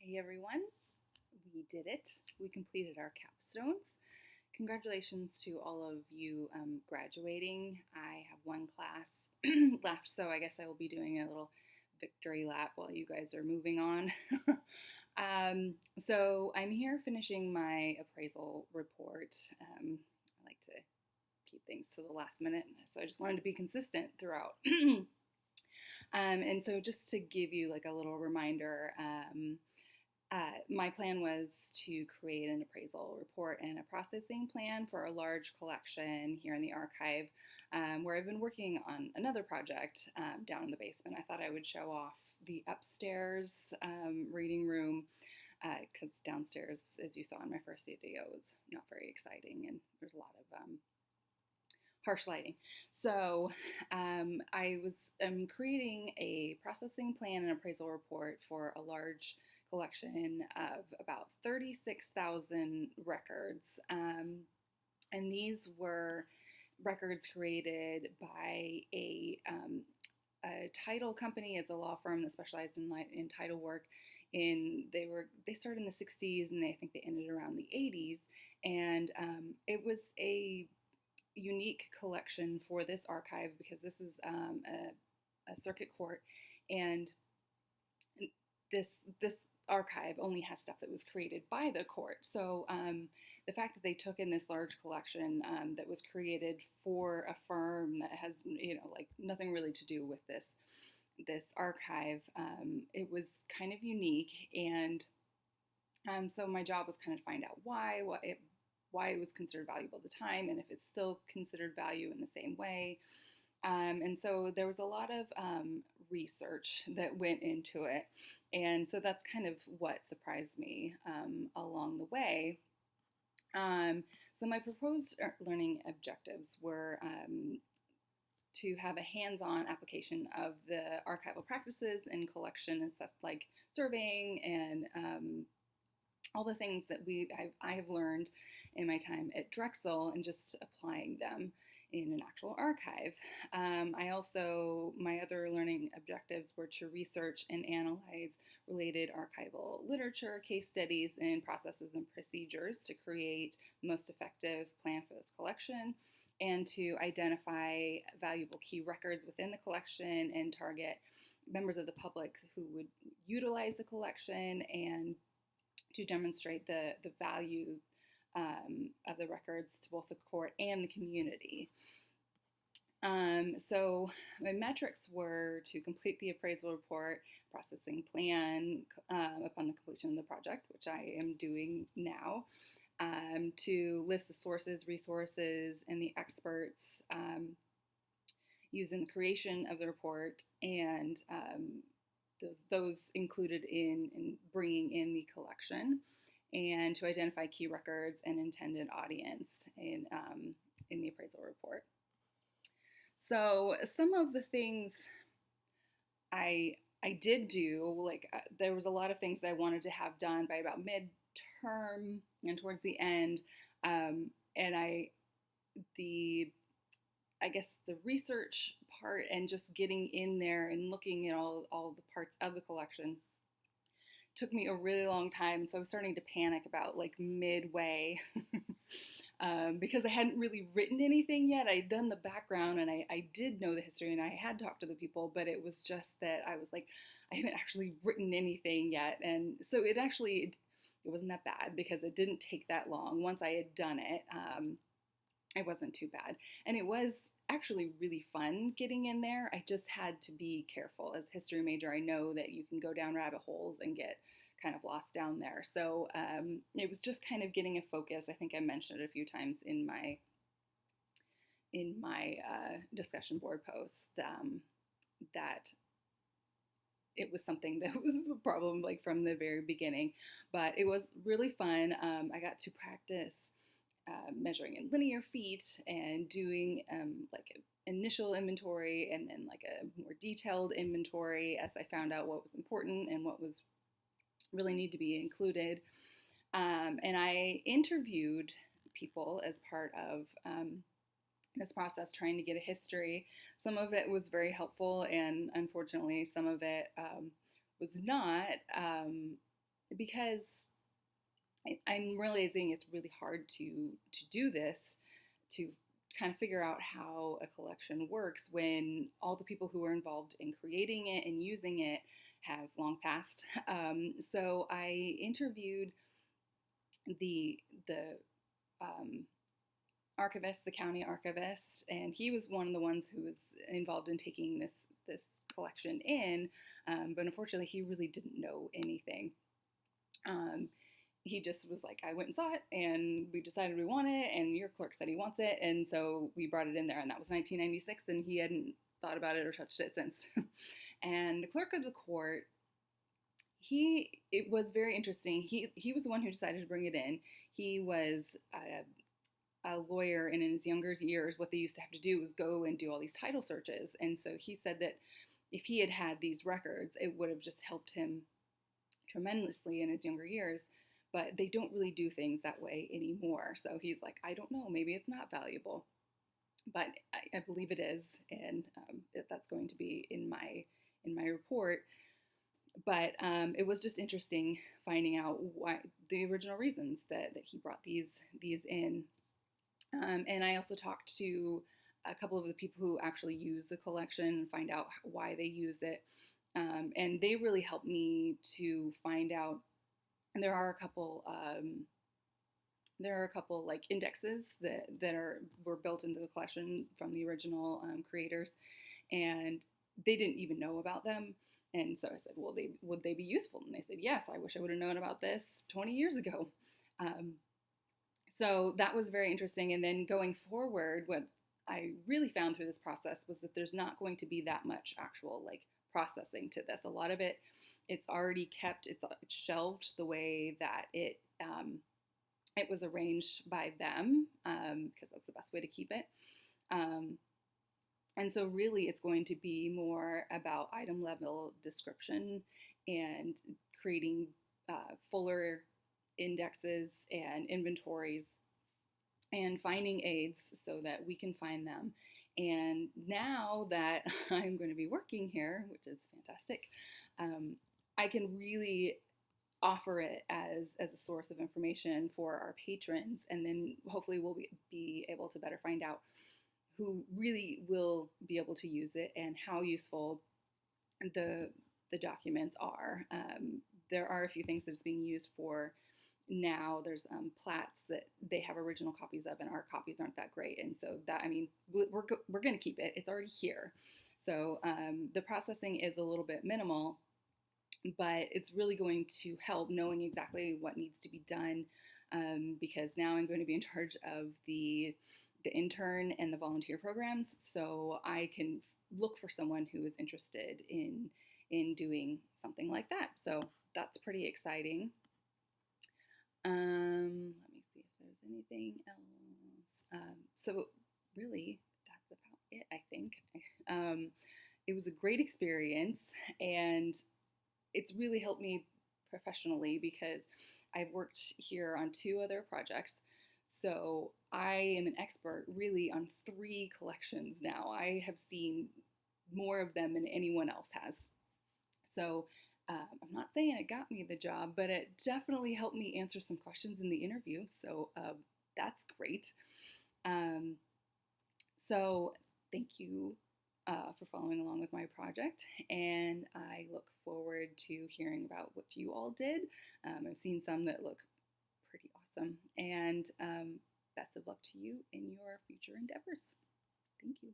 Hey everyone, we did it. We completed our capstones. Congratulations to all of you graduating. I have one class left, so I guess I will be doing a little victory lap while you guys are moving on. um, so I'm here finishing my appraisal report. I like to keep things to the last minute, so I just wanted to be consistent throughout. And so just to give you like a little reminder, my plan was to create an appraisal report and a processing plan for a large collection here in the archive, where I've been working on another project down in the basement. I thought I would show off the upstairs reading room because downstairs, as you saw in my first video, is not very exciting and there's a lot of harsh lighting. So I was creating a processing plan and appraisal report for a large collection of about 36,000 records. And these were records created by a title company. It's a law firm that specialized in title work. They started in the 60s and I think they ended around the 80s. And it was a unique collection for this archive because this is a circuit court, and this archive only has stuff that was created by the court. So the fact that they took in this large collection that was created for a firm that has like nothing really to do with this archive, it was kind of unique, and so my job was kind of to find out why it was considered valuable at the time and if it's still considered value in the same way. And so there was a lot of research that went into it. And so that's kind of what surprised me along the way. So my proposed learning objectives were to have a hands-on application of the archival practices and collection and stuff like surveying and all the things that I have learned in my time at Drexel and just applying them in an actual archive. My other learning objectives were to research and analyze related archival literature, case studies, and processes and procedures to create the most effective plan for this collection, and to identify valuable key records within the collection and target members of the public who would utilize the collection, and to demonstrate the value of the records to both the court and the community. So my metrics were to complete the appraisal report, processing plan upon the completion of the project, which I am doing now, to list the sources, resources, and the experts used in the creation of the report, and those included in bringing in the collection, and to identify key records and intended audience in the appraisal report. So some of the things I did do, like there was a lot of things that I wanted to have done by about midterm and towards the end, and I guess the research part and just getting in there and looking at all the parts of the collection took me a really long time. So I was starting to panic about like midway because I hadn't really written anything yet. I'd done the background and I did know the history and I had talked to the people, but it was just that I was like, I haven't actually written anything yet. And so it wasn't that bad because it didn't take that long. Once I had done it, it wasn't too bad. And it was actually really fun getting in there. I just had to be careful. As a history major, I know that you can go down rabbit holes and get kind of lost down there. So it was just kind of getting a focus. I think I mentioned it a few times in my discussion board post that it was something that was a problem like from the very beginning. But it was really fun. I got to practice measuring in linear feet and doing like an initial inventory and then like a more detailed inventory as I found out what was important and what was really need to be included. And I interviewed people as part of this process, trying to get a history. Some of it was very helpful, and unfortunately, some of it was not. because I'm realizing it's really hard to do this, to kind of figure out how a collection works when all the people who are involved in creating it and using it have long passed. So I interviewed the um, archivist, the county archivist, and he was one of the ones who was involved in taking this collection in. But unfortunately, he really didn't know anything. Um, he just was like, I went and saw it, and we decided we want it, and your clerk said he wants it, and so we brought it in there, and that was 1996, and he hadn't thought about it or touched it since. And the clerk of the court, it was very interesting. He was the one who decided to bring it in. He was a lawyer, and in his younger years, what they used to have to do was go and do all these title searches, and so he said that if he had had these records, it would have just helped him tremendously in his younger years, but they don't really do things that way anymore. So he's like, I don't know, maybe it's not valuable, but I believe it is, and that's going to be in my report. But it was just interesting finding out why the original reasons that he brought these in, and I also talked to a couple of the people who actually use the collection and find out why they use it. And they really helped me to find out. And there are a couple like indexes that were built into the collection from the original creators, and they didn't even know about them. And so I said, well, would they be useful? And they said, yes, I wish I would have known about this 20 years ago. Um, so that was very interesting. And then going forward, what I really found through this process was that there's not going to be that much actual like processing to this. A lot of it's already kept, it's shelved the way that it was arranged by them, because that's the best way to keep it. Um, and so really it's going to be more about item level description and creating fuller indexes and inventories and finding aids so that we can find them. And now that I'm going to be working here, which is fantastic, I can really offer it as a source of information for our patrons, and then hopefully we'll be able to better find out who really will be able to use it and how useful the documents are. There are a few things that it's being used for now. There's plats that they have original copies of, and our copies aren't that great. And so that, I mean, we're going to keep it. It's already here. So the processing is a little bit minimal, but it's really going to help knowing exactly what needs to be done, because now I'm going to be in charge of the intern and the volunteer programs, so I can look for someone who is interested in doing something like that. So that's pretty exciting. Let me see if there's anything else. So really, that's about it, I think. It was a great experience, and it's really helped me professionally because I've worked here on 2 other projects. So I am an expert really on 3 collections now. I have seen more of them than anyone else has. So I'm not saying it got me the job, but it definitely helped me answer some questions in the interview. So that's great. Um, so thank you for following along with my project, and I look forward to hearing about what you all did. I've seen some that look pretty awesome, and best of luck to you in your future endeavors. Thank you.